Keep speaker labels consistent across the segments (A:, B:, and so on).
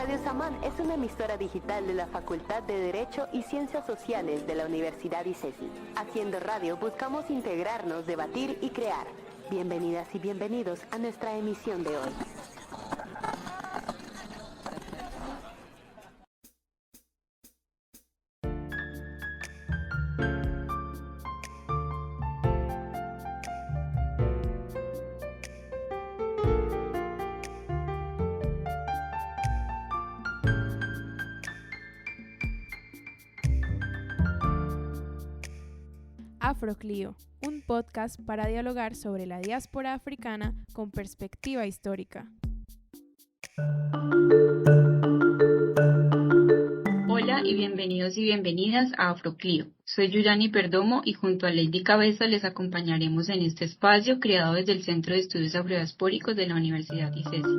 A: Radio Samán es una emisora digital de la Facultad de Derecho y Ciencias Sociales de la Universidad ICESI. Haciendo radio buscamos integrarnos, debatir y crear. Bienvenidas y bienvenidos a nuestra emisión de hoy.
B: Afroclío, un podcast para dialogar sobre la diáspora africana con perspectiva histórica.
C: Hola y bienvenidos y bienvenidas a Afroclío. Soy Yurani Perdomo y junto a Lady Cabeza les acompañaremos en este espacio creado desde el Centro de Estudios Afrodiaspóricos de la Universidad ICESI.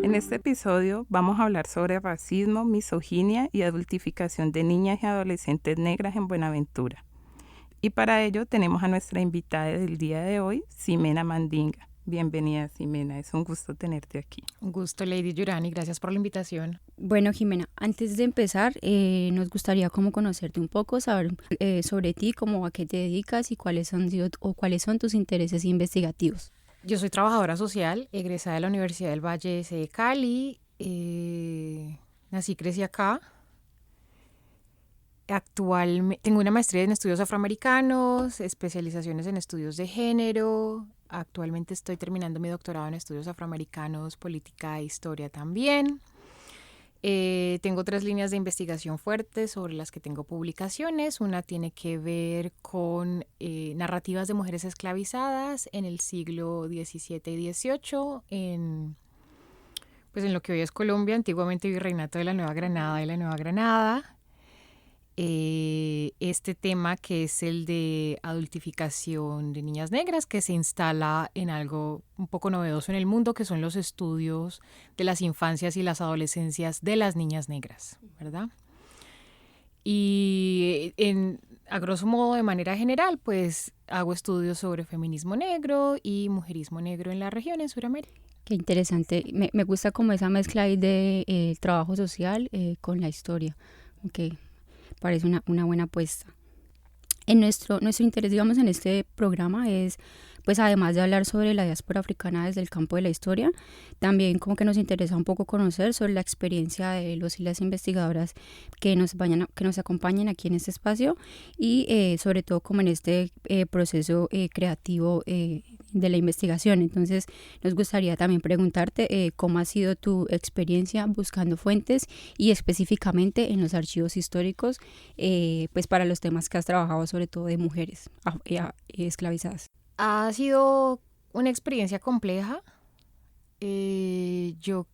D: En este episodio vamos a hablar sobre racismo, misoginia y adultificación de niñas y adolescentes negras en Buenaventura. Y para ello tenemos a nuestra invitada del día de hoy, Ximena Mandinga. Bienvenida, Ximena, es un gusto tenerte aquí.
E: Un gusto, Lady Yurani, gracias por la invitación.
F: Bueno, Ximena, antes de empezar, nos gustaría como conocerte un poco, saber sobre ti, cómo a qué te dedicas y cuáles son tus intereses investigativos.
E: Yo soy trabajadora social, egresada de la Universidad del Valle de Cali, nací y crecí acá. Actualmente tengo una maestría en estudios afroamericanos, especializaciones en estudios de género. Actualmente estoy terminando mi doctorado en estudios afroamericanos, política e historia también. Tengo 3 líneas de investigación fuertes sobre las que tengo publicaciones. Una tiene que ver con narrativas de mujeres esclavizadas en el siglo XVII y XVIII, en lo que hoy es Colombia, antiguamente Virreinato de la Nueva Granada y la Nueva Granada. Este tema que es el de adultificación de niñas negras, que se instala en algo un poco novedoso en el mundo, que son los estudios de las infancias y las adolescencias de las niñas negras, ¿verdad? Y a grosso modo, de manera general, pues hago estudios sobre feminismo negro y mujerismo negro en la región, en Sudamérica.
F: Qué interesante, me gusta como esa mezcla ahí de trabajo social con la historia, que parece una buena apuesta. Nuestro interés, digamos, en este programa es, pues además de hablar sobre la diáspora africana desde el campo de la historia, también como que nos interesa un poco conocer sobre la experiencia de los y las investigadoras que nos acompañen aquí en este espacio y sobre todo como en este proceso creativo de la investigación. Entonces nos gustaría también preguntarte cómo ha sido tu experiencia buscando fuentes y específicamente en los archivos históricos pues para los temas que has trabajado, sobre todo de mujeres esclavizadas.
E: Ha sido una experiencia compleja. Yo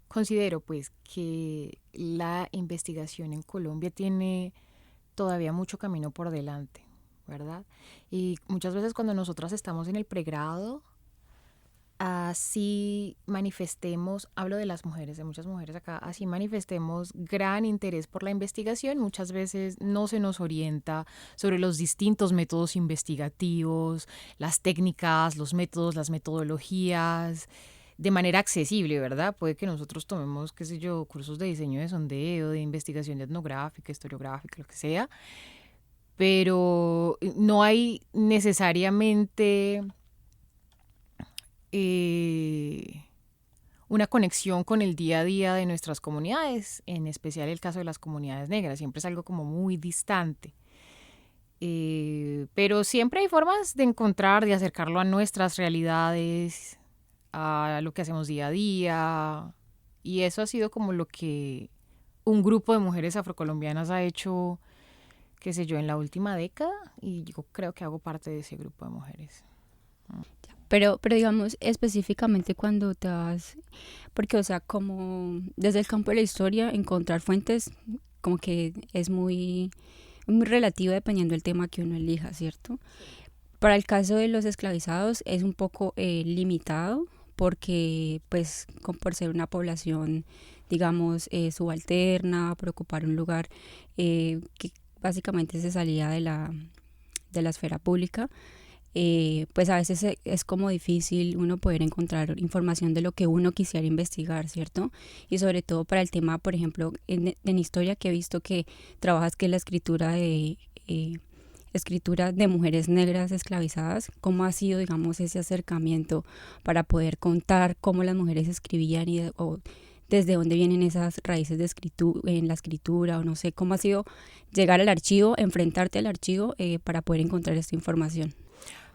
E: considero pues que la investigación en Colombia tiene todavía mucho camino por delante, ¿verdad? Y muchas veces cuando nosotras estamos en el pregrado, así manifestemos, hablo de las mujeres, de muchas mujeres acá, así manifestemos gran interés por la investigación, muchas veces no se nos orienta sobre los distintos métodos investigativos, las técnicas, los métodos, las metodologías, de manera accesible, ¿verdad? Puede que nosotros tomemos, qué sé yo, cursos de diseño de sondeo, de investigación etnográfica, historiográfica, lo que sea, pero no hay necesariamente una conexión con el día a día de nuestras comunidades, en especial el caso de las comunidades negras, siempre es algo como muy distante. Pero siempre hay formas de encontrar, de acercarlo a nuestras realidades, a lo que hacemos día a día, y eso ha sido como lo que un grupo de mujeres afrocolombianas ha hecho, qué sé yo, en la última década, y yo creo que hago parte de ese grupo de mujeres.
F: Pero digamos específicamente cuando te vas, porque o sea, como desde el campo de la historia encontrar fuentes como que es muy relativo dependiendo del tema que uno elija, ¿cierto? Para el caso de los esclavizados es un poco limitado porque pues por ser una población digamos subalterna, por ocupar un lugar que básicamente se salía de la esfera pública, pues a veces es como difícil uno poder encontrar información de lo que uno quisiera investigar, ¿cierto? Y sobre todo para el tema, por ejemplo, en historia, que he visto que trabajas, que es la escritura de mujeres negras esclavizadas. ¿Cómo ha sido, digamos, ese acercamiento para poder contar cómo las mujeres escribían o desde dónde vienen esas raíces de en la escritura, o no sé, cómo ha sido llegar al archivo, enfrentarte al archivo para poder encontrar esta información?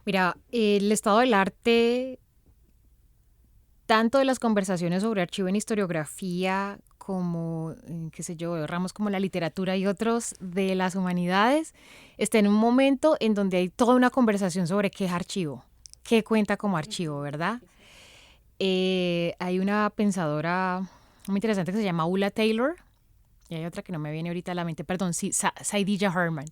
E: Mira, el estado del arte, tanto de las conversaciones sobre archivo en historiografía como, qué sé yo, ramos como la literatura y otros de las humanidades, está en un momento en donde hay toda una conversación sobre qué es archivo, qué cuenta como archivo, ¿verdad? Hay una pensadora muy interesante que se llama Ulla Taylor, y hay otra que no me viene ahorita a la mente, perdón, sí, Saidiya Harman.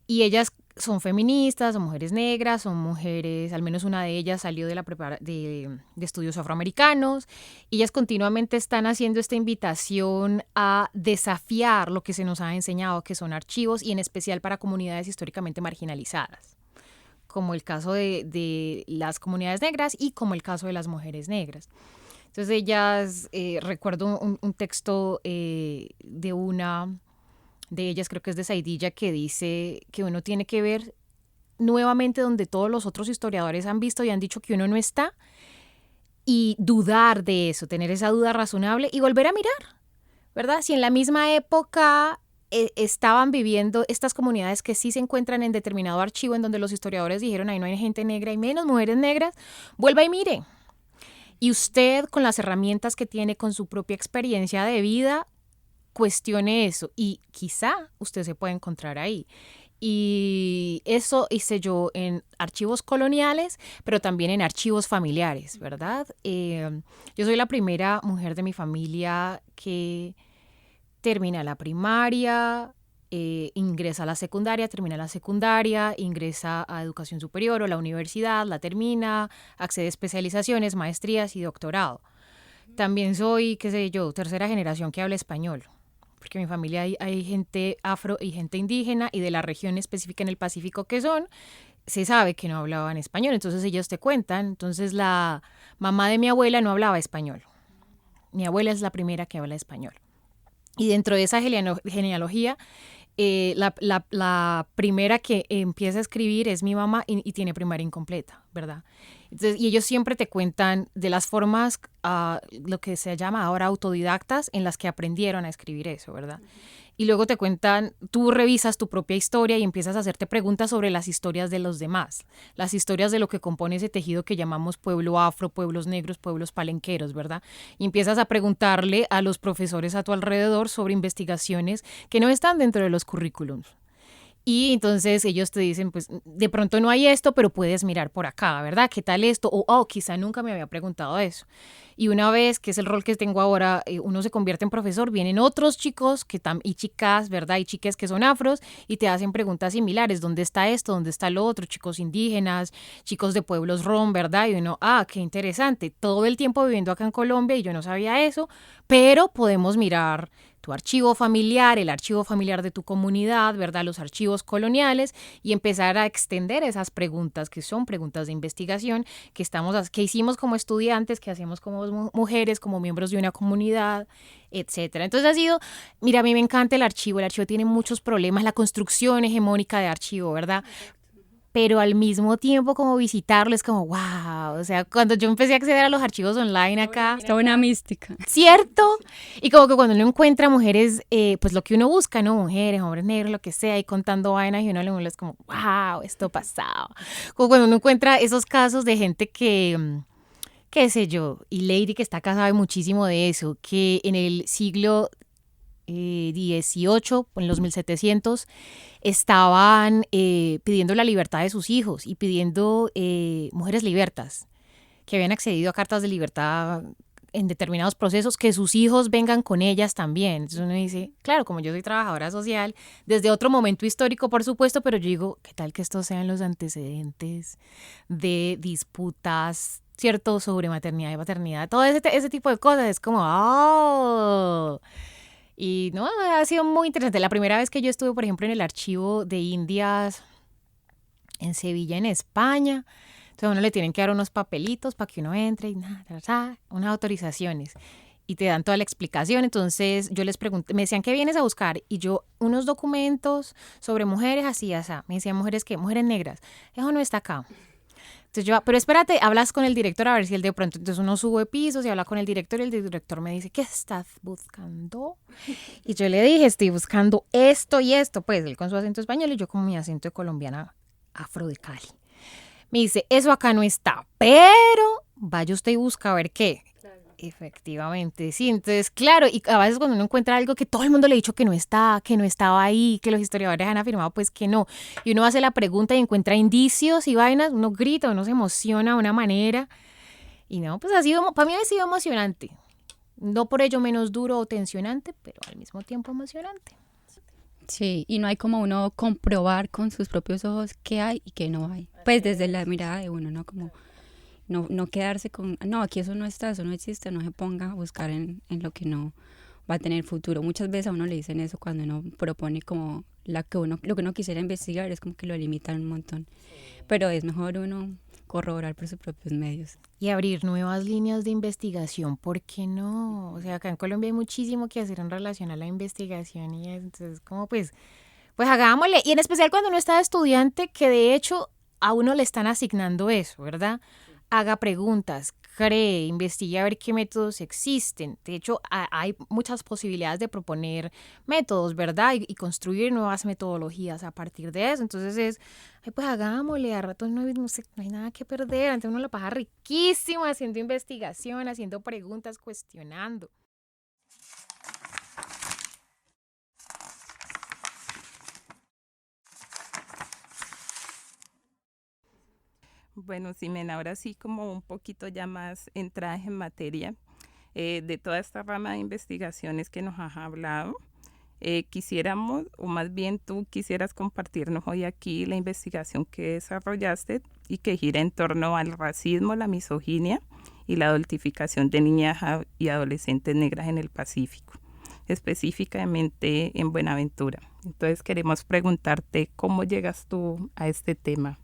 E: Y ellas son feministas, son mujeres negras, son mujeres, al menos una de ellas salió de estudios afroamericanos, y ellas continuamente están haciendo esta invitación a desafiar lo que se nos ha enseñado que son archivos, y en especial para comunidades históricamente marginalizadas, como el caso de las comunidades negras y como el caso de las mujeres negras. Entonces ellas, recuerdo un texto de una de ellas, creo que es de Saidiya, que dice que uno tiene que ver nuevamente donde todos los otros historiadores han visto y han dicho que uno no está, y dudar de eso, tener esa duda razonable y volver a mirar, ¿verdad? Si en la misma época estaban viviendo estas comunidades que sí se encuentran en determinado archivo en donde los historiadores dijeron ahí no hay gente negra, hay menos mujeres negras, vuelva y mire. Y usted, con las herramientas que tiene, con su propia experiencia de vida, cuestione eso y quizá usted se puede encontrar ahí. Y eso hice yo en archivos coloniales, pero también en archivos familiares, ¿verdad? Yo soy la primera mujer de mi familia que termina la primaria, ingresa a la secundaria, termina la secundaria, ingresa a educación superior o la universidad, la termina, accede a especializaciones, maestrías y doctorado. También soy, qué sé yo, tercera generación que habla español, porque en mi familia hay gente afro y gente indígena, y de la región específica en el Pacífico que son, se sabe que no hablaban español, entonces ellos te cuentan. Entonces la mamá de mi abuela no hablaba español. Mi abuela es la primera que habla español. Y dentro de esa genealogía, la primera que empieza a escribir es mi mamá, y tiene primaria incompleta, ¿verdad? Entonces, y ellos siempre te cuentan de las formas, lo que se llama ahora autodidactas, en las que aprendieron a escribir eso, ¿verdad? Y luego te cuentan, tú revisas tu propia historia y empiezas a hacerte preguntas sobre las historias de los demás, las historias de lo que compone ese tejido que llamamos pueblo afro, pueblos negros, pueblos palenqueros, ¿verdad? Y empiezas a preguntarle a los profesores a tu alrededor sobre investigaciones que no están dentro de los currículums. Y entonces ellos te dicen, pues de pronto no hay esto, pero puedes mirar por acá, ¿verdad? ¿Qué tal esto? O quizá nunca me había preguntado eso. Y una vez, que es el rol que tengo ahora, uno se convierte en profesor, vienen otros chicos y chicas, ¿verdad? Y chicas que son afros y te hacen preguntas similares. ¿Dónde está esto? ¿Dónde está lo otro? Chicos indígenas, chicos de pueblos rom, ¿verdad? Y uno, qué interesante. Todo el tiempo viviendo acá en Colombia y yo no sabía eso, pero podemos mirar tu archivo familiar, el archivo familiar de tu comunidad, ¿verdad? Los archivos coloniales, y empezar a extender esas preguntas, que son preguntas de investigación que hicimos como estudiantes, que hacemos como mujeres, como miembros de una comunidad, etcétera. Entonces mira, a mí me encanta el archivo tiene muchos problemas, la construcción hegemónica de archivo, ¿verdad? Pero al mismo tiempo como visitarlo es como wow, o sea, cuando yo empecé a acceder a los archivos online acá,
F: Está una mística,
E: ¿cierto? Y como que cuando uno encuentra mujeres, pues lo que uno busca, ¿no? Mujeres, hombres negros, lo que sea, y contando vainas, y uno le es como wow, esto pasaba. Como cuando uno encuentra esos casos de gente que, qué sé yo, y Lady que está acá sabe muchísimo de eso, que en el siglo 18, en los 1700, estaban pidiendo la libertad de sus hijos y pidiendo mujeres libertas que habían accedido a cartas de libertad en determinados procesos, que sus hijos vengan con ellas también. Entonces uno dice, claro, como yo soy trabajadora social, desde otro momento histórico, por supuesto, pero yo digo, ¿qué tal que estos sean los antecedentes de disputas, cierto, sobre maternidad y paternidad? Todo ese tipo de cosas es como, ¡oh! Y no, ha sido muy interesante. La primera vez que yo estuve, por ejemplo, en el archivo de Indias en Sevilla, en España. Entonces a uno le tienen que dar unos papelitos para que uno entre y unas autorizaciones. Y te dan toda la explicación. Entonces yo les pregunté, me decían, ¿qué vienes a buscar? Y yo, unos documentos sobre mujeres así, así. Me decían, ¿mujeres qué? Mujeres negras. Eso no está acá. Entonces yo, pero espérate, hablas con el director a ver si él de pronto, entonces uno sube pisos y habla con el director y el director me dice, ¿qué estás buscando? Y yo le dije, estoy buscando esto y esto, pues él con su acento español y yo con mi acento de colombiana afro de Cali. Me dice, eso acá no está, pero vaya usted y busca a ver qué. Efectivamente, sí. Entonces, claro, y a veces cuando uno encuentra algo que todo el mundo le ha dicho que no está, que no estaba ahí, que los historiadores han afirmado, pues que no. Y uno hace la pregunta y encuentra indicios y vainas, uno grita, uno se emociona de una manera. Y no, pues ha sido, para mí ha sido emocionante. No por ello menos duro o tensionante, pero al mismo tiempo emocionante.
F: Sí, y no hay como uno comprobar con sus propios ojos qué hay y qué no hay. Pues desde la mirada de uno, ¿no? Como no quedarse con, no, aquí eso no está, eso no existe, no se ponga a buscar en lo que no va a tener futuro. Muchas veces a uno le dicen eso cuando uno propone como lo que uno quisiera investigar, es como que lo limitan un montón. Pero es mejor uno corroborar por sus propios medios.
E: Y abrir nuevas líneas de investigación, ¿por qué no? O sea, acá en Colombia hay muchísimo que hacer en relación a la investigación y entonces como pues hagámosle. Y en especial cuando uno está estudiante, que de hecho a uno le están asignando eso, ¿verdad? Haga preguntas, cree, investigue a ver qué métodos existen. De hecho, hay muchas posibilidades de proponer métodos, ¿verdad? Y construir nuevas metodologías a partir de eso. Entonces pues hagámosle, a ratos no hay nada que perder. Antes uno la pasa riquísimo haciendo investigación, haciendo preguntas, cuestionando.
D: Bueno, Ximena, ahora sí como un poquito ya más entradas en materia de toda esta rama de investigaciones que nos has hablado. Quisiéramos, o más bien tú quisieras compartirnos hoy aquí la investigación que desarrollaste y que gira en torno al racismo, la misoginia y la adultificación de niñas y adolescentes negras en el Pacífico, específicamente en Buenaventura. Entonces queremos preguntarte cómo llegas tú a este tema.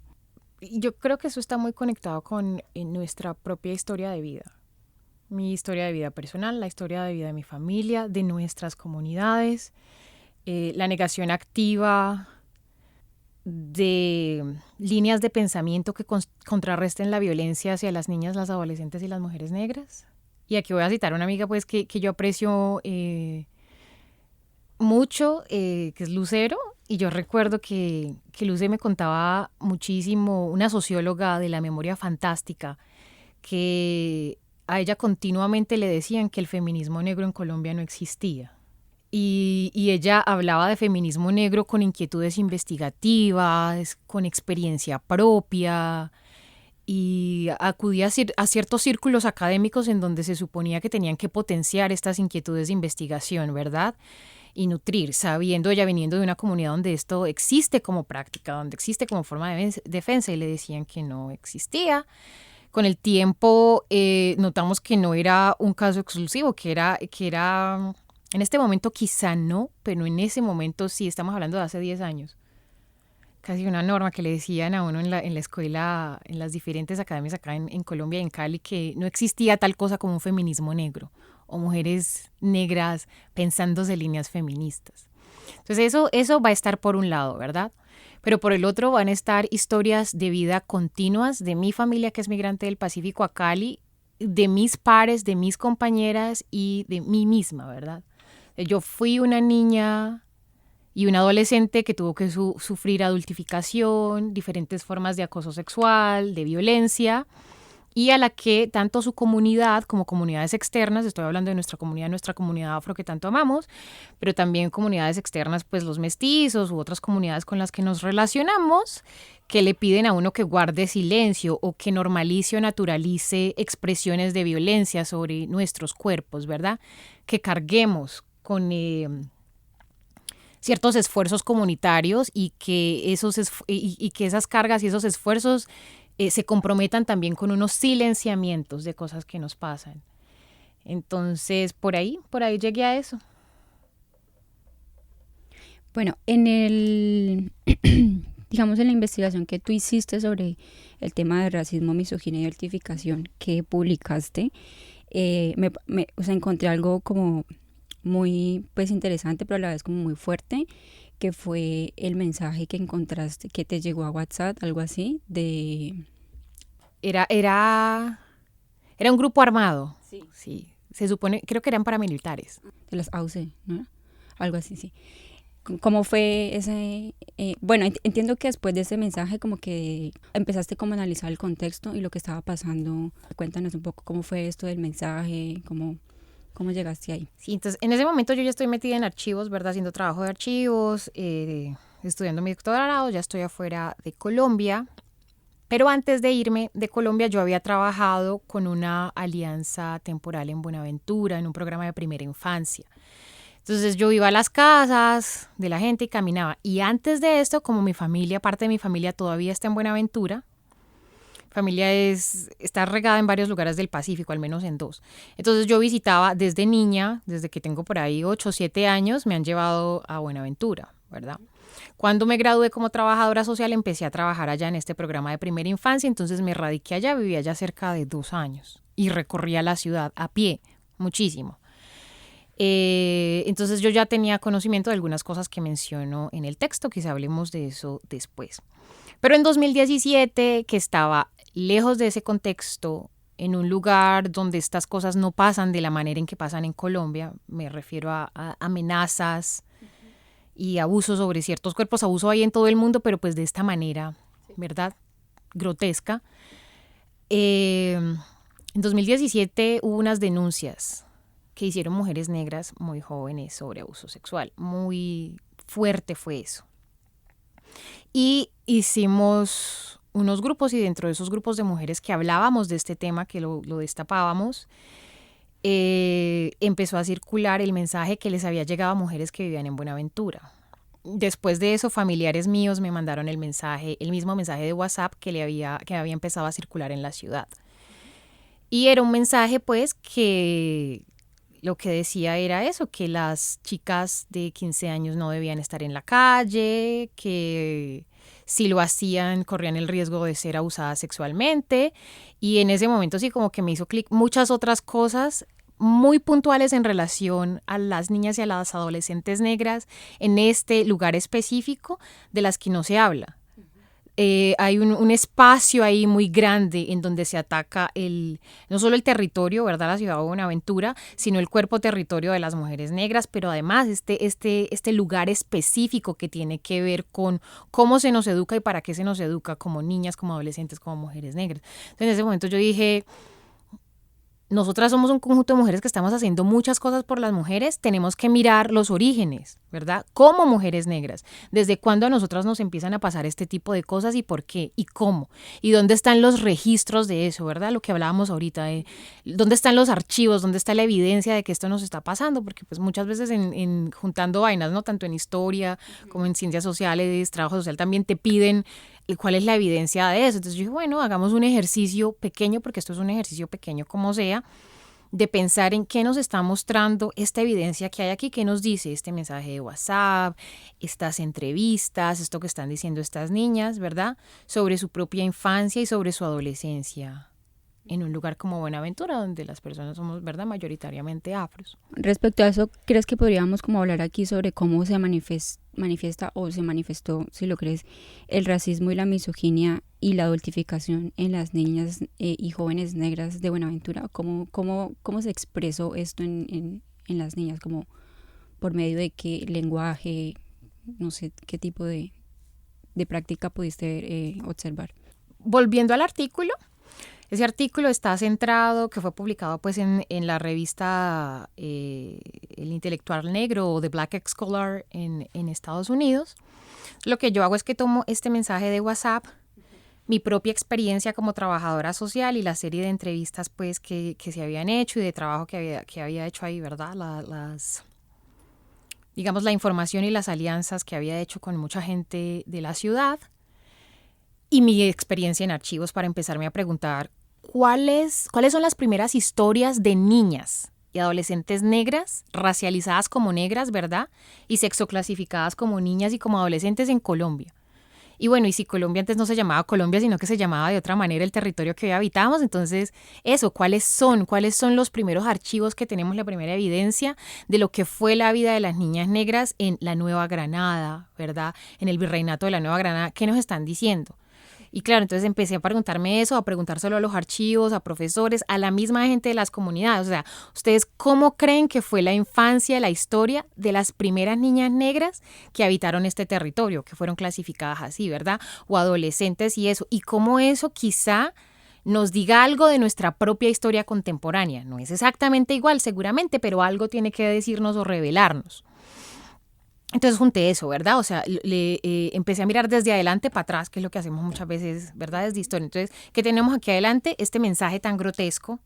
E: Yo creo que eso está muy conectado con nuestra propia historia de vida. Mi historia de vida personal, la historia de vida de mi familia, de nuestras comunidades, la negación activa de líneas de pensamiento que contrarresten la violencia hacia las niñas, las adolescentes y las mujeres negras. Y aquí voy a citar a una amiga pues que yo aprecio mucho, que es Lucero. Y yo recuerdo que Luce me contaba muchísimo, una socióloga de la memoria fantástica, que a ella continuamente le decían que el feminismo negro en Colombia no existía. Y ella hablaba de feminismo negro con inquietudes investigativas, con experiencia propia, y acudía a ciertos círculos académicos en donde se suponía que tenían que potenciar estas inquietudes de investigación, ¿verdad? Y nutrir, sabiendo ella viniendo de una comunidad donde esto existe como práctica, donde existe como forma de defensa, y le decían que no existía. Con el tiempo notamos que no era un caso exclusivo, que era en este momento quizá no, pero en ese momento sí, estamos hablando de hace 10 años. Casi una norma que le decían a uno en la escuela, en las diferentes academias acá en Colombia y en Cali, que no existía tal cosa como un feminismo negro o mujeres negras pensándose líneas feministas. Entonces eso va a estar por un lado, ¿verdad? Pero por el otro van a estar historias de vida continuas de mi familia, que es migrante del Pacífico, a Cali, de mis pares, de mis compañeras y de mí misma, ¿verdad? Yo fui una niña y una adolescente que tuvo que sufrir adultificación, diferentes formas de acoso sexual, de violencia, y a la que tanto su comunidad como comunidades externas, estoy hablando de nuestra comunidad afro que tanto amamos, pero también comunidades externas, pues los mestizos u otras comunidades con las que nos relacionamos, que le piden a uno que guarde silencio o que normalice o naturalice expresiones de violencia sobre nuestros cuerpos, ¿verdad? Que carguemos con ciertos esfuerzos comunitarios y que esas cargas y esos esfuerzos se comprometan también con unos silenciamientos de cosas que nos pasan. Entonces, por ahí llegué a eso.
F: Bueno, en el digamos, en la investigación que tú hiciste sobre el tema de racismo, misoginia y identificación que publicaste, o sea, encontré algo como muy pues interesante, pero a la vez como muy fuerte, que fue el mensaje que encontraste, que te llegó a WhatsApp, algo así, de...
E: Era un grupo armado.
F: Sí.
E: Sí. Se supone, creo que eran paramilitares.
F: De las AUC, ¿no? Algo así, sí. ¿Cómo fue ese...? Bueno, entiendo que después de ese mensaje como que empezaste como a analizar el contexto y lo que estaba pasando. Cuéntanos un poco cómo fue esto del mensaje, cómo llegaste ahí.
E: Sí, entonces en ese momento yo ya estoy metida en archivos, ¿verdad? Haciendo trabajo de archivos, estudiando mi doctorado, ya estoy afuera de Colombia. Pero antes de irme de Colombia yo había trabajado con una alianza temporal en Buenaventura, en un programa de primera infancia. Entonces yo iba a las casas de la gente y caminaba. Y antes de esto, como mi familia, parte de mi familia todavía está en Buenaventura, familia está regada en varios lugares del Pacífico, al menos en 2. Entonces yo visitaba desde niña, desde que tengo por ahí 8 o 7 años, me han llevado a Buenaventura, ¿verdad? Cuando me gradué como trabajadora social, empecé a trabajar allá en este programa de primera infancia, entonces me radiqué allá, viví allá cerca de 2 años y recorría la ciudad a pie, muchísimo. Entonces yo ya tenía conocimiento de algunas cosas que menciono en el texto, quizá hablemos de eso después. Pero en 2017, que estaba lejos de ese contexto, en un lugar donde estas cosas no pasan de la manera en que pasan en Colombia, me refiero a amenazas y abusos sobre ciertos cuerpos, abuso hay en todo el mundo, pero pues de esta manera, ¿verdad? Grotesca. En 2017 hubo unas denuncias que hicieron mujeres negras muy jóvenes sobre abuso sexual. Muy fuerte fue eso. Y hicimos unos grupos y dentro de esos grupos de mujeres que hablábamos de este tema, que lo destapábamos, empezó a circular el mensaje que les había llegado a mujeres que vivían en Buenaventura. Después de eso, familiares míos me mandaron el mismo mensaje de WhatsApp que había empezado a circular en la ciudad. Y era un mensaje, pues, que lo que decía era eso, que las chicas de 15 años no debían estar en la calle, que si lo hacían corrían el riesgo de ser abusadas sexualmente. Y en ese momento sí como que me hizo clic muchas otras cosas muy puntuales en relación a las niñas y a las adolescentes negras en este lugar específico de las que no se habla. Hay un espacio ahí muy grande en donde se ataca no solo el territorio, ¿verdad?, la ciudad de Buenaventura, sino el cuerpo territorio de las mujeres negras, pero además este lugar específico que tiene que ver con cómo se nos educa y para qué se nos educa como niñas, como adolescentes, como mujeres negras. Entonces en ese momento yo dije, nosotras somos un conjunto de mujeres que estamos haciendo muchas cosas por las mujeres, tenemos que mirar los orígenes, ¿verdad? Como mujeres negras, desde cuándo a nosotras nos empiezan a pasar este tipo de cosas y por qué y cómo, y dónde están los registros de eso, ¿verdad? Lo que hablábamos ahorita, dónde están los archivos, dónde está la evidencia de que esto nos está pasando, porque pues muchas veces en juntando vainas, ¿no? Tanto en historia como en ciencias sociales, trabajo social, también te piden cuál es la evidencia de eso. Entonces yo dije, bueno, hagamos un ejercicio pequeño, porque esto es un ejercicio pequeño como sea, de pensar en qué nos está mostrando esta evidencia que hay aquí, qué nos dice este mensaje de WhatsApp, estas entrevistas, esto que están diciendo estas niñas, ¿verdad?, sobre su propia infancia y sobre su adolescencia en un lugar como Buenaventura, donde las personas somos, ¿verdad?, mayoritariamente afros.
F: Respecto a eso, ¿crees que podríamos como hablar aquí sobre cómo se manifiesta o se manifestó, si lo crees, el racismo y la misoginia y la adultificación en las niñas y jóvenes negras de Buenaventura? ¿Cómo se expresó esto en las niñas? ¿Como por medio de qué lenguaje? No sé, ¿qué tipo de práctica pudiste observar?
E: Volviendo al artículo, ese artículo está centrado, que fue publicado pues en la revista El Intelectual Negro o The Black Scholar en Estados Unidos. Lo que yo hago es que tomo este mensaje de WhatsApp, mi propia experiencia como trabajadora social y la serie de entrevistas pues que se habían hecho y de trabajo que había hecho ahí, ¿verdad? Digamos, la información y las alianzas que había hecho con mucha gente de la ciudad y mi experiencia en archivos para empezarme a preguntar cuáles son las primeras historias de niñas y adolescentes negras, racializadas como negras, ¿verdad?, y sexoclasificadas como niñas y como adolescentes en Colombia. Y bueno, y si Colombia antes no se llamaba Colombia, sino que se llamaba de otra manera el territorio que hoy habitamos, entonces eso, ¿cuáles son los primeros archivos que tenemos, la primera evidencia de lo que fue la vida de las niñas negras en la Nueva Granada, ¿verdad? En el Virreinato de la Nueva Granada, ¿qué nos están diciendo? Y claro, entonces empecé a preguntarme eso, a preguntárselo a los archivos, a profesores, a la misma gente de las comunidades. O sea, ¿ustedes cómo creen que fue la infancia, la historia de las primeras niñas negras que habitaron este territorio, que fueron clasificadas así, ¿verdad? O adolescentes y eso. Y cómo eso quizá nos diga algo de nuestra propia historia contemporánea. No es exactamente igual, seguramente, pero algo tiene que decirnos o revelarnos. Entonces junté eso, ¿verdad? O sea, empecé a mirar desde adelante para atrás, que es lo que hacemos muchas veces, ¿verdad? Desde historia. Entonces, ¿qué tenemos aquí adelante? Este mensaje tan grotesco,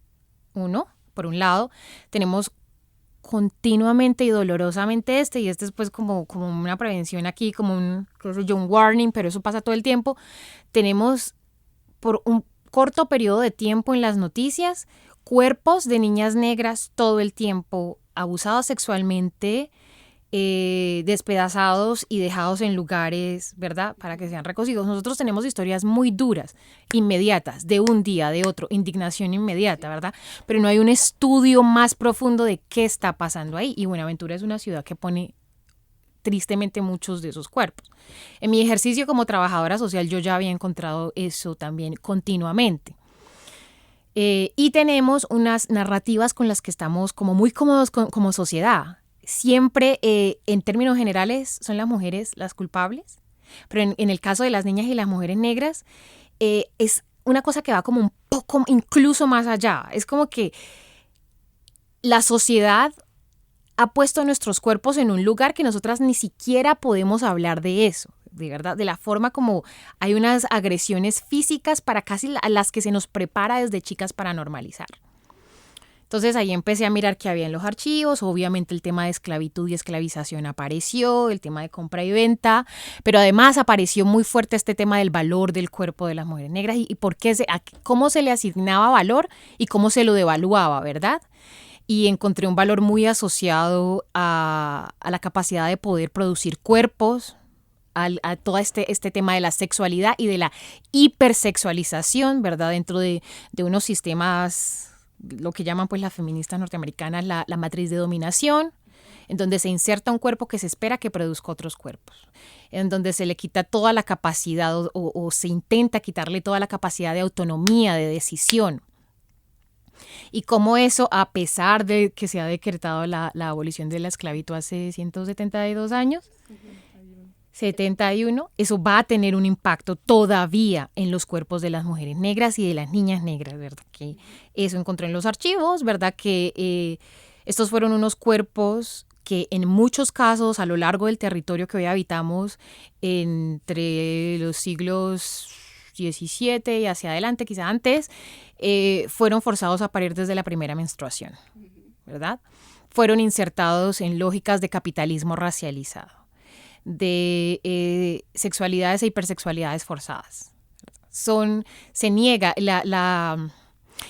E: por un lado, tenemos continuamente y dolorosamente y este es pues como una prevención aquí, como un warning, pero eso pasa todo el tiempo. Tenemos por un corto periodo de tiempo en las noticias, cuerpos de niñas negras todo el tiempo abusados sexualmente, despedazados y dejados en lugares, ¿verdad?, para que sean recogidos. Nosotros tenemos historias muy duras, inmediatas, de un día, de otro, indignación inmediata, ¿verdad? Pero no hay un estudio más profundo de qué está pasando ahí. Y Buenaventura es una ciudad que pone tristemente muchos de esos cuerpos. En mi ejercicio como trabajadora social yo ya había encontrado eso también continuamente. Y tenemos unas narrativas con las que estamos como muy cómodos como sociedad. Siempre, en términos generales, son las mujeres las culpables, pero en el caso de las niñas y las mujeres negras, es una cosa que va como un poco incluso más allá. Es como que la sociedad ha puesto nuestros cuerpos en un lugar que nosotras ni siquiera podemos hablar de eso, de verdad, de la forma como hay unas agresiones físicas para casi a las que se nos prepara desde chicas para normalizar. Entonces ahí empecé a mirar qué había en los archivos. Obviamente el tema de esclavitud y esclavización apareció, el tema de compra y venta, pero además apareció muy fuerte este tema del valor del cuerpo de las mujeres negras y por qué cómo se le asignaba valor y cómo se lo devaluaba, ¿verdad? Y encontré un valor muy asociado a la capacidad de poder producir cuerpos, a todo este tema de la sexualidad y de la hipersexualización, ¿verdad? Dentro de unos sistemas, lo que llaman pues las feministas norteamericanas la matriz de dominación, en donde se inserta un cuerpo que se espera que produzca otros cuerpos, en donde se le quita toda la capacidad o se intenta quitarle toda la capacidad de autonomía, de decisión. Y cómo eso, a pesar de que se ha decretado la abolición de la esclavitud hace 172 años, 71, eso va a tener un impacto todavía en los cuerpos de las mujeres negras y de las niñas negras, ¿verdad? Que eso encontré en los archivos, ¿verdad? Que estos fueron unos cuerpos que en muchos casos a lo largo del territorio que hoy habitamos, entre los siglos XVII y hacia adelante, quizá antes, fueron forzados a parir desde la primera menstruación, ¿verdad? Fueron insertados en lógicas de capitalismo racializado, de sexualidades e hipersexualidades forzadas. Se niega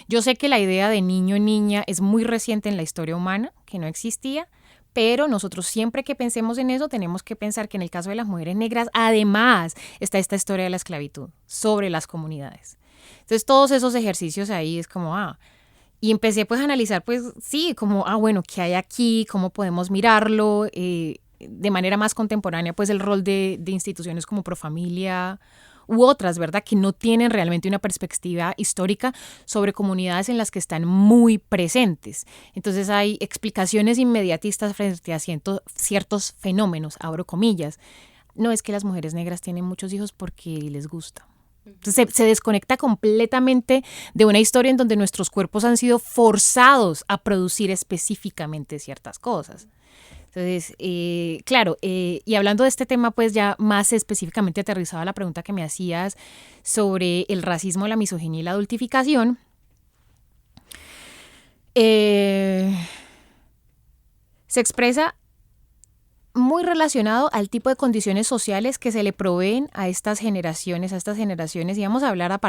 E: yo sé que la idea de niño niña es muy reciente en la historia humana, que no existía, pero nosotros siempre que pensemos en eso tenemos que pensar que en el caso de las mujeres negras además está esta historia de la esclavitud sobre las comunidades. Entonces todos esos ejercicios ahí es como y empecé pues a analizar pues sí, como bueno, ¿qué hay aquí? ¿Cómo podemos mirarlo? De manera más contemporánea, pues el rol de instituciones como Profamilia u otras, ¿verdad?, que no tienen realmente una perspectiva histórica sobre comunidades en las que están muy presentes. Entonces hay explicaciones inmediatistas frente a ciertos fenómenos, abro comillas. No es que las mujeres negras tienen muchos hijos porque les gusta. Entonces se desconecta completamente de una historia en donde nuestros cuerpos han sido forzados a producir específicamente ciertas cosas. Entonces, claro, y hablando de este tema, pues ya más específicamente aterrizado a la pregunta que me hacías sobre el racismo, la misoginia y la adultificación, se expresa muy relacionado al tipo de condiciones sociales que se le proveen a estas generaciones, y vamos a hablar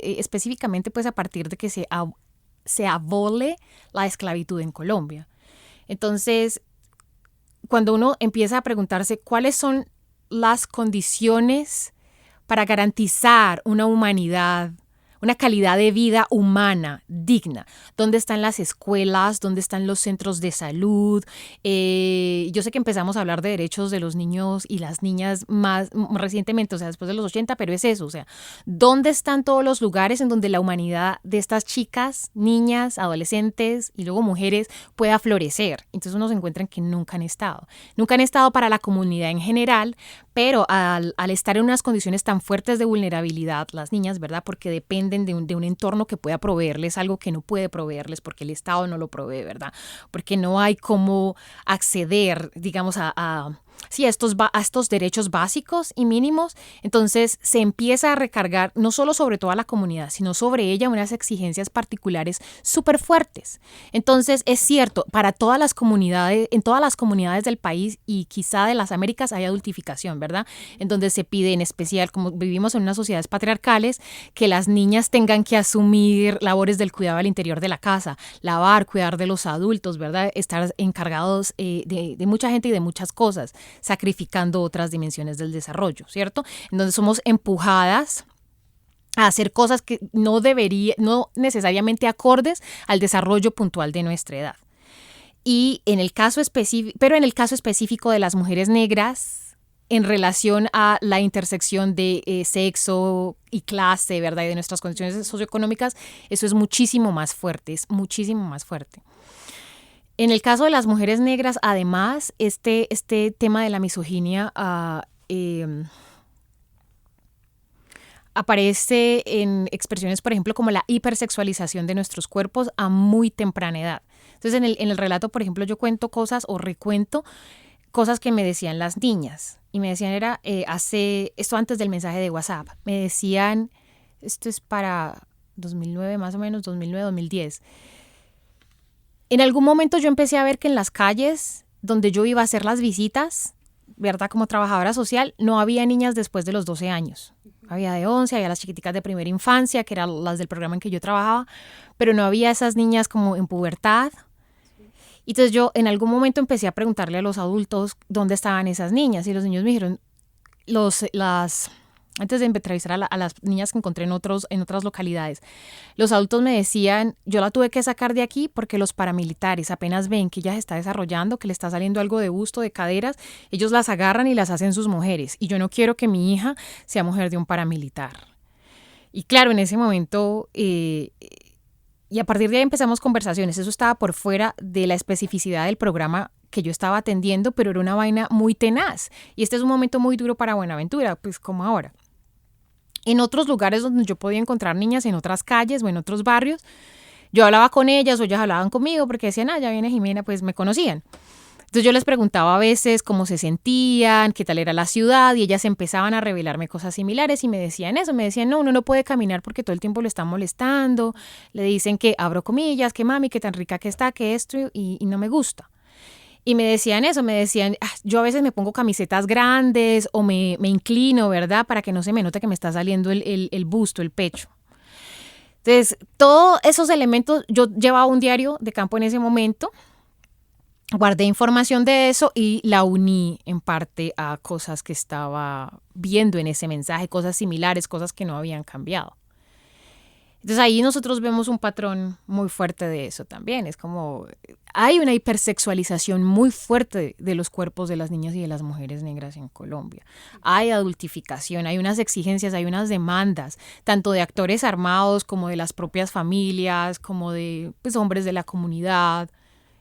E: específicamente pues a partir de que se abole la esclavitud en Colombia. Entonces, cuando uno empieza a preguntarse cuáles son las condiciones para garantizar una humanidad, una calidad de vida humana, digna. ¿Dónde están las escuelas? ¿Dónde están los centros de salud? Yo sé que empezamos a hablar de derechos de los niños y las niñas más recientemente, o sea, después de los 80, pero es eso, o sea, ¿dónde están todos los lugares en donde la humanidad de estas chicas, niñas, adolescentes y luego mujeres pueda florecer? Entonces uno se encuentra en que nunca han estado. Nunca han estado para la comunidad en general, pero al estar en unas condiciones tan fuertes de vulnerabilidad, las niñas, ¿verdad? Porque dependen de un entorno que pueda proveerles algo que no puede proveerles porque el Estado no lo provee, ¿verdad? Porque no hay cómo acceder, digamos, a estos derechos básicos y mínimos. Entonces se empieza a recargar no solo sobre toda la comunidad, sino sobre ella unas exigencias particulares súper fuertes. Entonces es cierto, para todas las comunidades, en todas las comunidades del país y quizá de las Américas hay adultificación, ¿verdad? En donde se pide en especial, como vivimos en unas sociedades patriarcales, que las niñas tengan que asumir labores del cuidado al interior de la casa, lavar, cuidar de los adultos, ¿verdad? Estar encargados de mucha gente y de muchas cosas, sacrificando otras dimensiones del desarrollo, ¿cierto? En donde somos empujadas a hacer cosas que no necesariamente acordes al desarrollo puntual de nuestra edad. Y en el caso específico de las mujeres negras, en relación a la intersección de sexo y clase, ¿verdad? Y de nuestras condiciones socioeconómicas, eso es muchísimo más fuerte, es muchísimo más fuerte. En el caso de las mujeres negras, además, este tema de la misoginia aparece en expresiones, por ejemplo, como la hipersexualización de nuestros cuerpos a muy temprana edad. Entonces, en el relato, por ejemplo, yo cuento cosas o recuento cosas que me decían las niñas. Y me decían, esto antes del mensaje de WhatsApp, me decían, esto es para 2009 más o menos, 2009, 2010. En algún momento yo empecé a ver que en las calles donde yo iba a hacer las visitas, ¿verdad? Como trabajadora social, no había niñas después de los 12 años. Había de 11, había las chiquiticas de primera infancia, que eran las del programa en que yo trabajaba, pero no había esas niñas como en pubertad. Entonces yo en algún momento empecé a preguntarle a los adultos dónde estaban esas niñas y los niños me dijeron, antes de entrevistar a las niñas que encontré en otras localidades, los adultos me decían, yo la tuve que sacar de aquí porque los paramilitares apenas ven que ella se está desarrollando, que le está saliendo algo de busto, de caderas, ellos las agarran y las hacen sus mujeres. Y yo no quiero que mi hija sea mujer de un paramilitar. Y claro, en ese momento, y a partir de ahí empezamos conversaciones. Eso estaba por fuera de la especificidad del programa que yo estaba atendiendo, pero era una vaina muy tenaz. Y este es un momento muy duro para Buenaventura, pues como ahora. En otros lugares donde yo podía encontrar niñas, en otras calles o en otros barrios, yo hablaba con ellas o ellas hablaban conmigo porque decían, ya viene Jimena, pues me conocían. Entonces yo les preguntaba a veces cómo se sentían, qué tal era la ciudad, y ellas empezaban a revelarme cosas similares y me decían eso, me decían, no, uno no puede caminar porque todo el tiempo lo están molestando, le dicen que, abro comillas, que mami, que tan rica que está, que esto, y no me gusta. Y me decían eso, me decían, yo a veces me pongo camisetas grandes o me inclino, ¿verdad? Para que no se me note que me está saliendo el busto, el pecho. Entonces, todos esos elementos, yo llevaba un diario de campo en ese momento, guardé información de eso y la uní en parte a cosas que estaba viendo en ese mensaje, cosas similares, cosas que no habían cambiado. Entonces ahí nosotros vemos un patrón muy fuerte de eso también. Es como hay una hipersexualización muy fuerte de los cuerpos de las niñas y de las mujeres negras en Colombia. Hay adultificación, hay unas exigencias, hay unas demandas, tanto de actores armados como de las propias familias, como de hombres de la comunidad,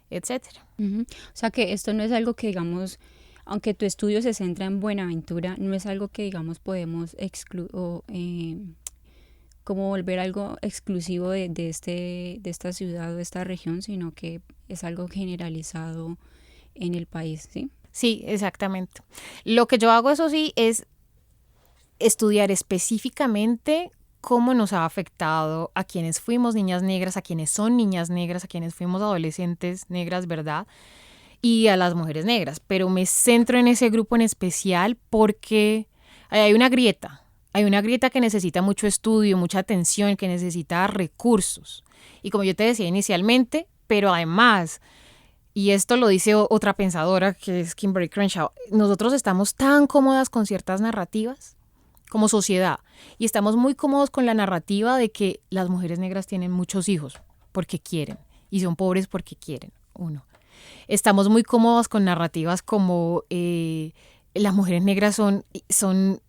E: etcétera.
F: O sea que esto no es algo que, digamos, aunque tu estudio se centra en Buenaventura, no es algo que, digamos, podemos como volver algo exclusivo de esta ciudad o de esta región, sino que es algo generalizado en el país, ¿sí?
E: Sí, exactamente. Lo que yo hago, eso sí, es estudiar específicamente cómo nos ha afectado a quienes fuimos niñas negras, a quienes son niñas negras, a quienes fuimos adolescentes negras, ¿verdad? Y a las mujeres negras. Pero me centro en ese grupo en especial porque hay una grieta. Hay una grieta que necesita mucho estudio, mucha atención, que necesita recursos. Y como yo te decía inicialmente, pero además, y esto lo dice otra pensadora que es Kimberly Crenshaw, nosotros estamos tan cómodas con ciertas narrativas como sociedad. Y estamos muy cómodos con la narrativa de que las mujeres negras tienen muchos hijos porque quieren y son pobres porque quieren, uno. Estamos muy cómodos con narrativas como las mujeres negras son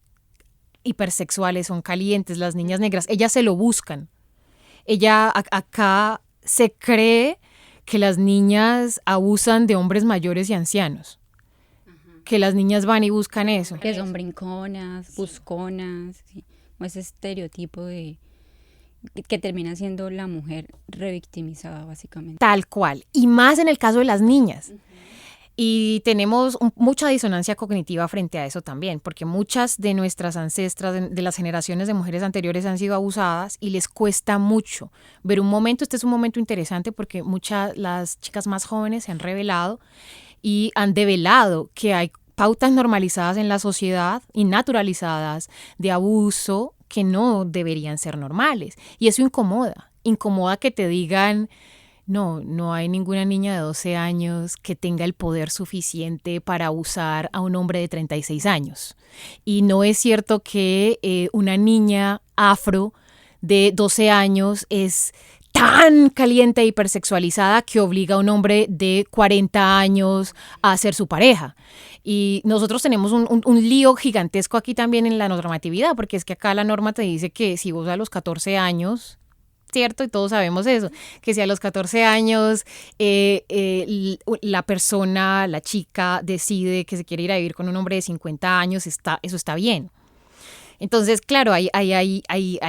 E: hipersexuales, son calientes, las niñas negras, ellas se lo buscan. Acá se cree que las niñas abusan de hombres mayores y ancianos. Que las niñas van y buscan eso.
F: Que son brinconas, busconas, sí, o ese estereotipo de que termina siendo la mujer revictimizada, básicamente.
E: Tal cual, y más en el caso de las niñas. Y tenemos mucha disonancia cognitiva frente a eso también, porque muchas de nuestras ancestras, de las generaciones de mujeres anteriores han sido abusadas y les cuesta mucho ver un momento. Este es un momento interesante porque las chicas más jóvenes se han revelado y han develado que hay pautas normalizadas en la sociedad y naturalizadas de abuso que no deberían ser normales. Y eso incomoda que te digan, no hay ninguna niña de 12 años que tenga el poder suficiente para abusar a un hombre de 36 años. Y no es cierto que una niña afro de 12 años es tan caliente e hipersexualizada que obliga a un hombre de 40 años a ser su pareja. Y nosotros tenemos un lío gigantesco aquí también en la normatividad, porque es que acá la norma te dice que si vos a los 14 años, ¿cierto? Y todos sabemos eso, que si a los 14 años la persona, la chica, decide que se quiere ir a vivir con un hombre de 50 años, eso está bien. Entonces, claro, hay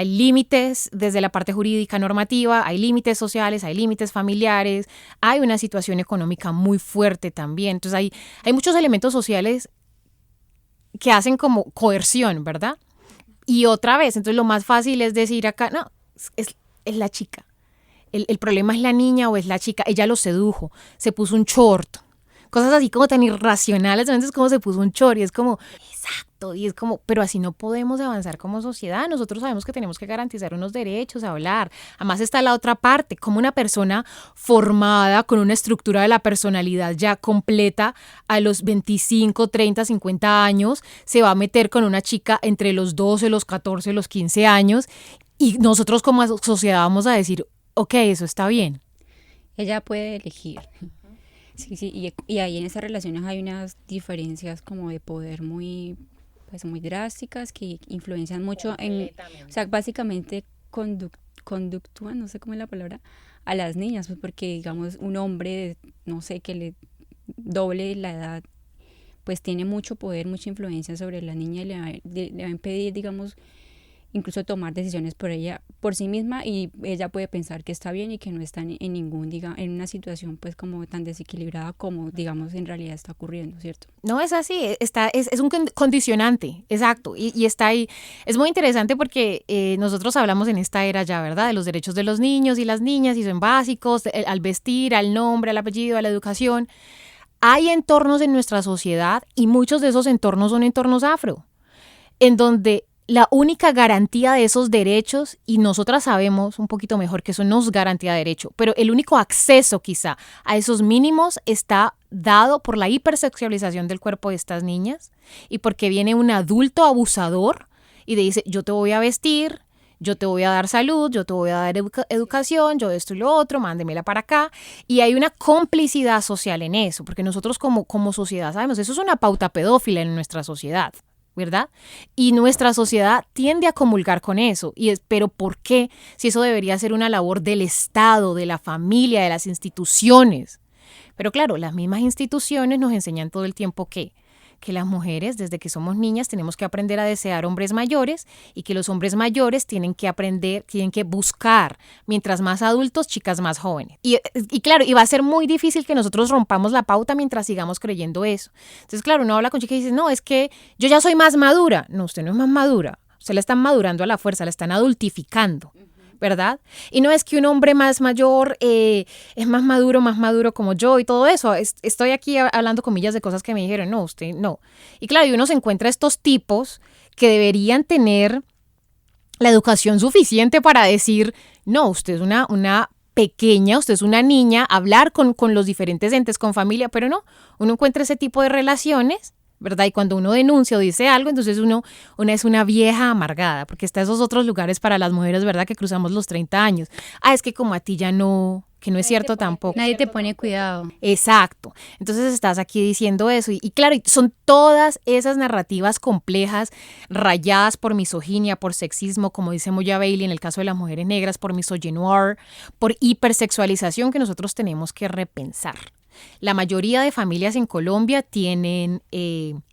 E: límites desde la parte jurídica normativa, hay límites sociales, hay límites familiares, hay una situación económica muy fuerte también. Entonces, hay muchos elementos sociales que hacen como coerción, ¿verdad? Y otra vez, entonces lo más fácil es decir acá, no, es la chica. El problema es la niña o es la chica. Ella lo sedujo, se puso un short. Cosas así como tan irracionales, entonces como se puso un short y es como, exacto, y es como, pero así no podemos avanzar como sociedad. Nosotros sabemos que tenemos que garantizar unos derechos, hablar. Además está la otra parte, como una persona formada con una estructura de la personalidad ya completa a los 25, 30, 50 años se va a meter con una chica entre los 12, los 14, los 15 años y nosotros como sociedad vamos a decir, ok, eso está bien.
F: Ella puede elegir. Sí, y ahí en esas relaciones hay unas diferencias como de poder muy drásticas que influencian mucho en, o sea, básicamente conductúan, no sé cómo es la palabra, a las niñas, pues porque digamos un hombre, no sé, que le doble la edad, pues tiene mucho poder, mucha influencia sobre la niña y le va a impedir, digamos, incluso tomar decisiones por sí misma, y ella puede pensar que está bien y que no está en una situación pues como tan desequilibrada como digamos en realidad está ocurriendo, ¿cierto?
E: No es así, es un condicionante, exacto, y está ahí. Es muy interesante porque nosotros hablamos en esta era ya, ¿verdad?, de los derechos de los niños y las niñas, y son básicos, al vestir, al nombre, al apellido, a la educación. Hay entornos en nuestra sociedad, y muchos de esos entornos son entornos afro, en donde la única garantía de esos derechos, y nosotras sabemos un poquito mejor que eso no es garantía de derecho, pero el único acceso quizá a esos mínimos está dado por la hipersexualización del cuerpo de estas niñas y porque viene un adulto abusador y le dice, yo te voy a vestir, yo te voy a dar salud, yo te voy a dar educación, yo esto y lo otro, mándemela para acá. Y hay una complicidad social en eso, porque nosotros como sociedad sabemos, eso es una pauta pedófila en nuestra sociedad, ¿verdad? Y nuestra sociedad tiende a comulgar con eso. Pero ¿por qué? Si eso debería ser una labor del Estado, de la familia, de las instituciones. Pero claro, las mismas instituciones nos enseñan todo el tiempo que las mujeres, desde que somos niñas, tenemos que aprender a desear hombres mayores, y que los hombres mayores tienen que buscar, mientras más adultos, chicas más jóvenes. Y claro, y va a ser muy difícil que nosotros rompamos la pauta mientras sigamos creyendo eso. Entonces, claro, uno habla con chicas y dice, no, es que yo ya soy más madura. No, usted no es más madura. Usted la están madurando a la fuerza, la están adultificando, ¿verdad? Y no es que un hombre más mayor es más maduro como yo y todo eso. Estoy aquí hablando comillas de cosas que me dijeron, no, usted no. Y claro, y uno se encuentra estos tipos que deberían tener la educación suficiente para decir, no, usted es una pequeña, usted es una niña, hablar con los diferentes entes, con familia, pero no, uno encuentra ese tipo de relaciones ¿verdad? Y cuando uno denuncia o dice algo, entonces uno es una vieja amargada, porque está esos otros lugares para las mujeres, ¿verdad? Que cruzamos los 30 años. Es que como a ti ya no, que no es cierto tampoco.
F: Nadie te pone cuidado.
E: Exacto. Entonces estás aquí diciendo eso. Y claro, son todas esas narrativas complejas, rayadas por misoginia, por sexismo, como dice Moya Bailey en el caso de las mujeres negras, por misogynoir, por hipersexualización que nosotros tenemos que repensar. La mayoría de familias en Colombia tienen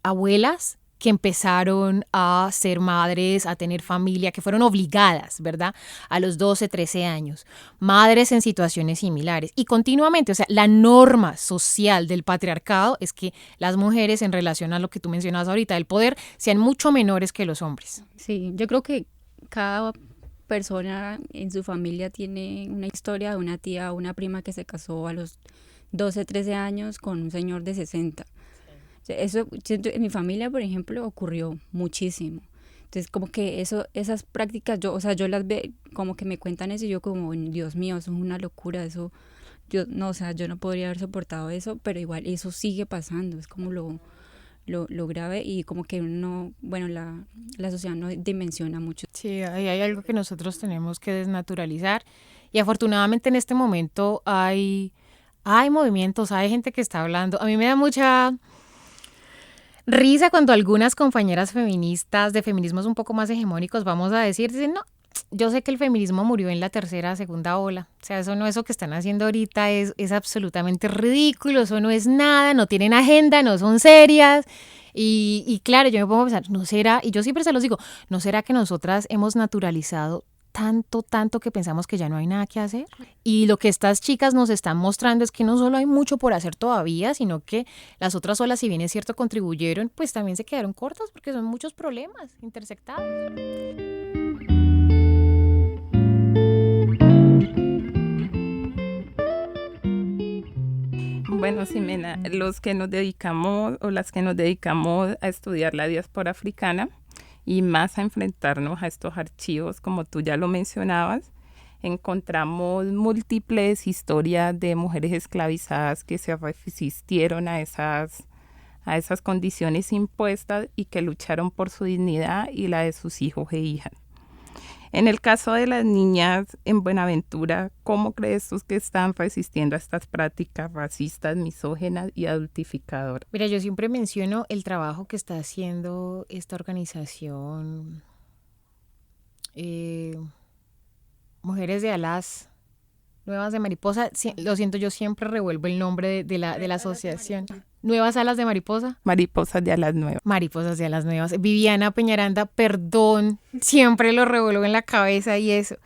E: abuelas que empezaron a ser madres, a tener familia, que fueron obligadas, ¿verdad? A los 12, 13 años. Madres en situaciones similares. Y continuamente, o sea, la norma social del patriarcado es que las mujeres, en relación a lo que tú mencionabas ahorita, del poder, sean mucho menores que los hombres.
F: Sí, yo creo que cada persona en su familia tiene una historia de una tía o una prima que se casó a los 12, 13 años con un señor de 60. Eso en mi familia, por ejemplo, ocurrió muchísimo. Entonces, como que esas prácticas, yo las veo, como que me cuentan eso y yo como, Dios mío, eso es una locura, eso, yo no podría haber soportado eso, pero igual eso sigue pasando, es como lo grave y como que la sociedad no dimensiona mucho.
E: Sí, hay algo que nosotros tenemos que desnaturalizar y afortunadamente en este momento hay movimientos, hay gente que está hablando. A mí me da mucha risa cuando algunas compañeras feministas de feminismos un poco más hegemónicos, vamos a decir, dicen, no, yo sé que el feminismo murió en la tercera, segunda ola. O sea, eso que están haciendo ahorita es absolutamente ridículo, eso no es nada, no tienen agenda, no son serias. Y claro, yo me pongo a pensar, ¿no será? Y yo siempre se los digo, ¿no será que nosotras hemos naturalizado tanto que pensamos que ya no hay nada que hacer? Y lo que estas chicas nos están mostrando es que no solo hay mucho por hacer todavía, sino que las otras olas, si bien es cierto contribuyeron, pues también se quedaron cortas porque son muchos problemas intersectados.
D: Bueno, Ximena, los que nos dedicamos o las que nos dedicamos a estudiar la diáspora africana y más a enfrentarnos a estos archivos, como tú ya lo mencionabas, encontramos múltiples historias de mujeres esclavizadas que se resistieron a esas condiciones impuestas y que lucharon por su dignidad y la de sus hijos e hijas. En el caso de las niñas en Buenaventura, ¿cómo crees tú que están resistiendo a estas prácticas racistas, misóginas y adultificadoras?
E: Mira, yo siempre menciono el trabajo que está haciendo esta organización, Mujeres de Alas Nuevas de Mariposa. Lo siento, yo siempre revuelvo el nombre de la asociación. Nuevas Alas de Mariposa.
D: Mariposas de Alas Nuevas.
E: Mariposas de Alas Nuevas. Viviana Peñaranda, perdón, siempre lo revuelvo en la cabeza y eso.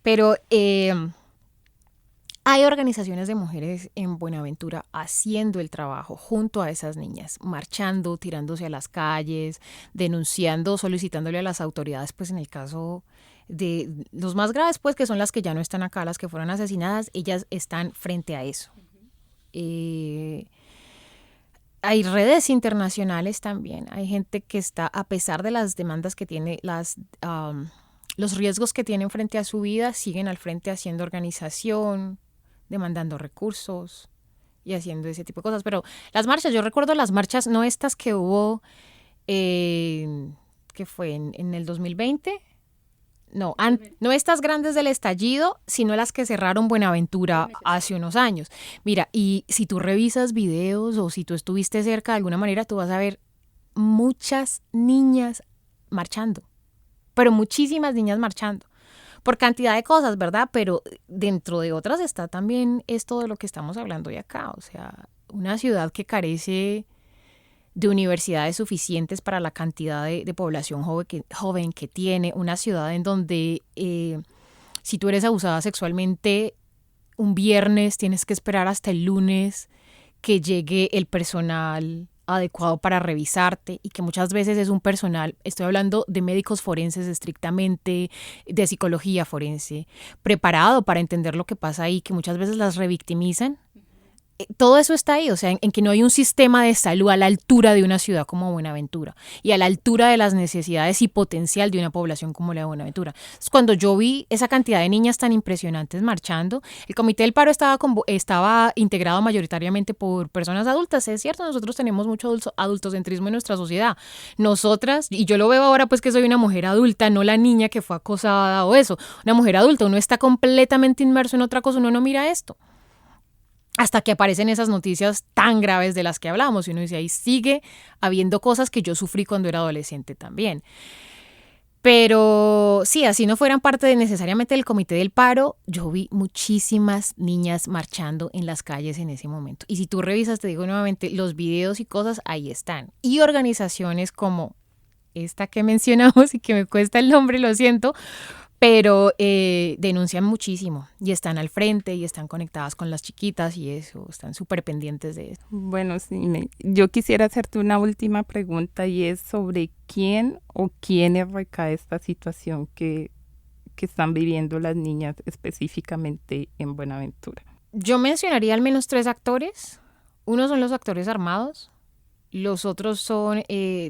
E: Pero hay organizaciones de mujeres en Buenaventura haciendo el trabajo junto a esas niñas, marchando, tirándose a las calles, denunciando, solicitándole a las autoridades, pues en el caso de los más graves, pues que son las que ya no están acá, las que fueron asesinadas, ellas están frente a eso. Hay redes internacionales también, hay gente que está, a pesar de las demandas que tiene, los riesgos que tienen frente a su vida, siguen al frente haciendo organización, demandando recursos y haciendo ese tipo de cosas. Pero las marchas, yo recuerdo las marchas, no estas que hubo, que fue en el 2020, no estas grandes del estallido, sino las que cerraron Buenaventura hace unos años. Mira, y si tú revisas videos o si tú estuviste cerca de alguna manera, tú vas a ver muchas niñas marchando, pero muchísimas niñas marchando, por cantidad de cosas, ¿verdad? Pero dentro de otras está también esto de lo que estamos hablando hoy acá, o sea, una ciudad que carece de universidades suficientes para la cantidad de población joven que tiene, una ciudad en donde si tú eres abusada sexualmente un viernes tienes que esperar hasta el lunes que llegue el personal adecuado para revisarte y que muchas veces es un personal, estoy hablando de médicos forenses estrictamente, de psicología forense, preparado para entender lo que pasa ahí, que muchas veces las revictimizan todo eso está ahí, o sea, en que no hay un sistema de salud a la altura de una ciudad como Buenaventura y a la altura de las necesidades y potencial de una población como la de Buenaventura. Entonces, cuando yo vi esa cantidad de niñas tan impresionantes marchando, el Comité del Paro estaba integrado mayoritariamente por personas adultas. Es cierto, nosotros tenemos mucho adultocentrismo en nuestra sociedad. Nosotras, y yo lo veo ahora pues que soy una mujer adulta, no la niña que fue acosada o eso, una mujer adulta, uno está completamente inmerso en otra cosa, uno no mira esto. Hasta que aparecen esas noticias tan graves de las que hablamos y uno dice, ahí sigue habiendo cosas que yo sufrí cuando era adolescente también. Pero sí, así no fueran parte necesariamente del Comité del Paro, yo vi muchísimas niñas marchando en las calles en ese momento. Y si tú revisas, te digo nuevamente, los videos y cosas, ahí están. Y organizaciones como esta que mencionamos y que me cuesta el nombre, lo siento, pero denuncian muchísimo y están al frente y están conectadas con las chiquitas y eso, están súper pendientes de eso.
D: Bueno, sí, yo quisiera hacerte una última pregunta y es sobre quién o quiénes recae esta situación que están viviendo las niñas específicamente en Buenaventura.
E: Yo mencionaría al menos 3 actores. Uno son los actores armados. Los otros son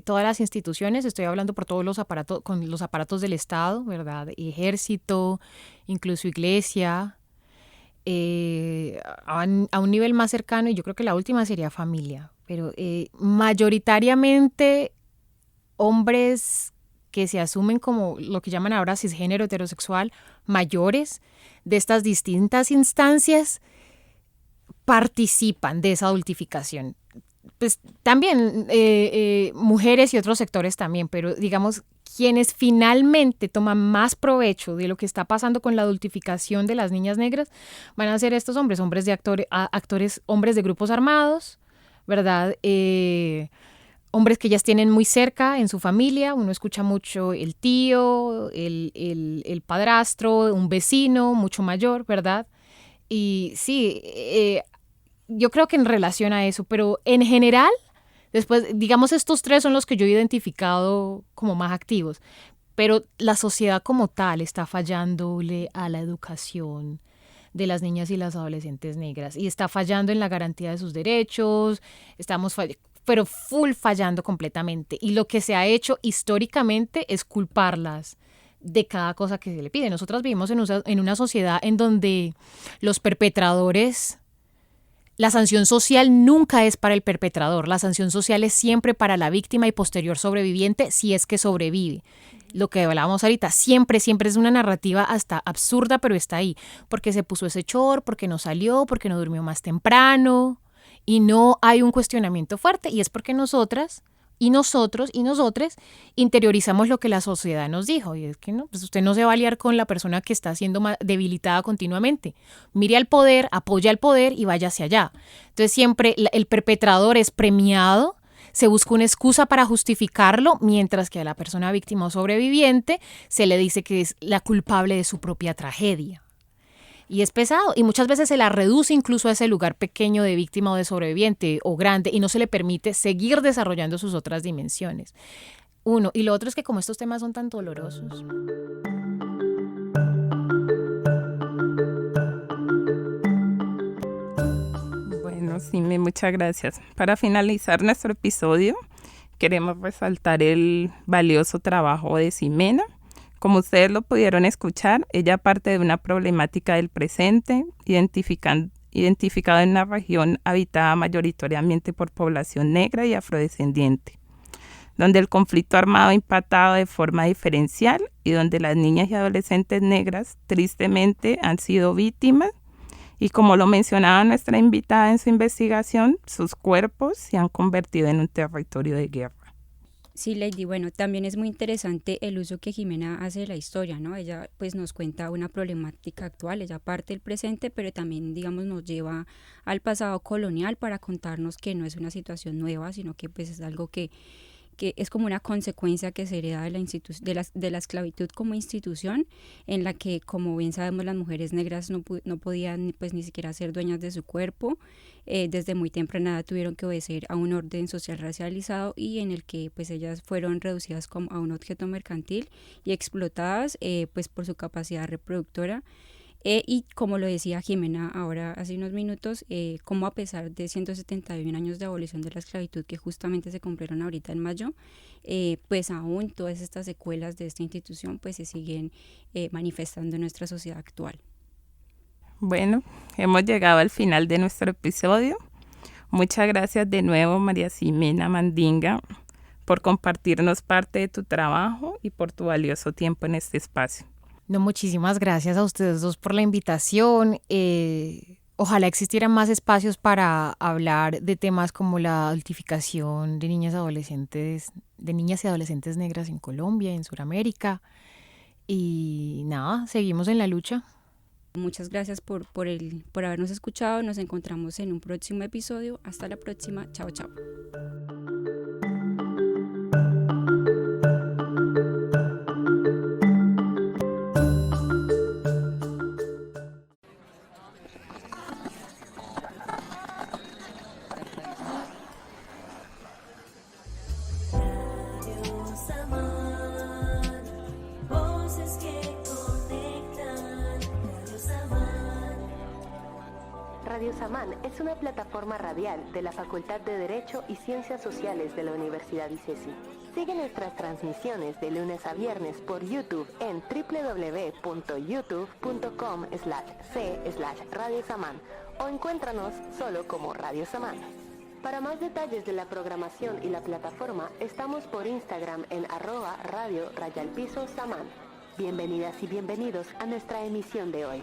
E: todas las instituciones, estoy hablando por todos los aparatos, con los aparatos del Estado, ¿verdad? Ejército, incluso iglesia, a un nivel más cercano, y yo creo que la última sería familia, pero mayoritariamente hombres que se asumen como lo que llaman ahora cisgénero heterosexual, mayores de estas distintas instancias, participan de esa adultificación. Pues también mujeres y otros sectores también, pero digamos quienes finalmente toman más provecho de lo que está pasando con la adultificación de las niñas negras van a ser estos hombres de actores, hombres de grupos armados, ¿verdad? Hombres que ellas tienen muy cerca en su familia, uno escucha mucho el tío, el padrastro, un vecino mucho mayor, ¿verdad? Y sí, yo creo que en relación a eso, pero en general, después, digamos, estos 3 son los que yo he identificado como más activos, pero la sociedad como tal está fallándole a la educación de las niñas y las adolescentes negras y está fallando en la garantía de sus derechos, pero full fallando completamente. Y lo que se ha hecho históricamente es culparlas de cada cosa que se le pide. Nosotras vivimos en una sociedad en donde los perpetradores... La sanción social nunca es para el perpetrador, la sanción social es siempre para la víctima y posterior sobreviviente si es que sobrevive. Lo que hablábamos ahorita, siempre es una narrativa hasta absurda, pero está ahí, porque se puso ese chor, porque no salió, porque no durmió más temprano y no hay un cuestionamiento fuerte y es porque nosotras y nosotros y nosotres interiorizamos lo que la sociedad nos dijo y es que no, pues usted no se va a aliar con la persona que está siendo debilitada continuamente. Mire al poder, apoya al poder y vaya hacia allá. Entonces siempre el perpetrador es premiado, se busca una excusa para justificarlo, mientras que a la persona víctima o sobreviviente se le dice que es la culpable de su propia tragedia. Y es pesado, y muchas veces se la reduce incluso a ese lugar pequeño de víctima o de sobreviviente o grande y no se le permite seguir desarrollando sus otras dimensiones. Uno, y lo otro es que como estos temas son tan dolorosos.
D: Bueno, Sime, muchas gracias. Para finalizar nuestro episodio, queremos resaltar el valioso trabajo de Ximena. Como ustedes lo pudieron escuchar, ella parte de una problemática del presente, identificada en una región habitada mayoritariamente por población negra y afrodescendiente, donde el conflicto armado ha impactado de forma diferencial y donde las niñas y adolescentes negras tristemente han sido víctimas y, como lo mencionaba nuestra invitada en su investigación, sus cuerpos se han convertido en un territorio de guerra.
F: Sí, Lady, bueno, también es muy interesante el uso que Ximena hace de la historia, ¿no? Ella pues nos cuenta una problemática actual, ella parte del presente, pero también, digamos, nos lleva al pasado colonial para contarnos que no es una situación nueva, sino que pues es algo que es como una consecuencia que se hereda de la esclavitud como institución, en la que, como bien sabemos, las mujeres negras no podían pues ni siquiera ser dueñas de su cuerpo. Desde muy temprana edad tuvieron que obedecer a un orden social racializado y en el que pues ellas fueron reducidas como a un objeto mercantil y explotadas pues por su capacidad reproductora. Y como lo decía Jimena ahora hace unos minutos, como a pesar de 171 años de abolición de la esclavitud que justamente se cumplieron ahorita en mayo, pues aún todas estas secuelas de esta institución pues se siguen manifestando en nuestra sociedad actual.
D: Bueno, hemos llegado al final de nuestro episodio. Muchas gracias de nuevo, María Ximena Mandinga, por compartirnos parte de tu trabajo y por tu valioso tiempo en este espacio.
E: No, muchísimas gracias a ustedes dos por la invitación. Ojalá existieran más espacios para hablar de temas como la adultificación de niñas y adolescentes negras en Colombia, en Sudamérica. Y nada, seguimos en la lucha.
F: Muchas gracias por habernos escuchado. Nos encontramos en un próximo episodio. Hasta la próxima. Chao, chao.
A: Radio Samán es una plataforma radial de la Facultad de Derecho y Ciencias Sociales de la Universidad ICESI. Sigue nuestras transmisiones de lunes a viernes por YouTube en www.youtube.com/c/Radio Samán o encuéntranos solo como Radio Samán. Para más detalles de la programación y la plataforma, estamos por Instagram en @radio_Samán. Bienvenidas y bienvenidos a nuestra emisión de hoy.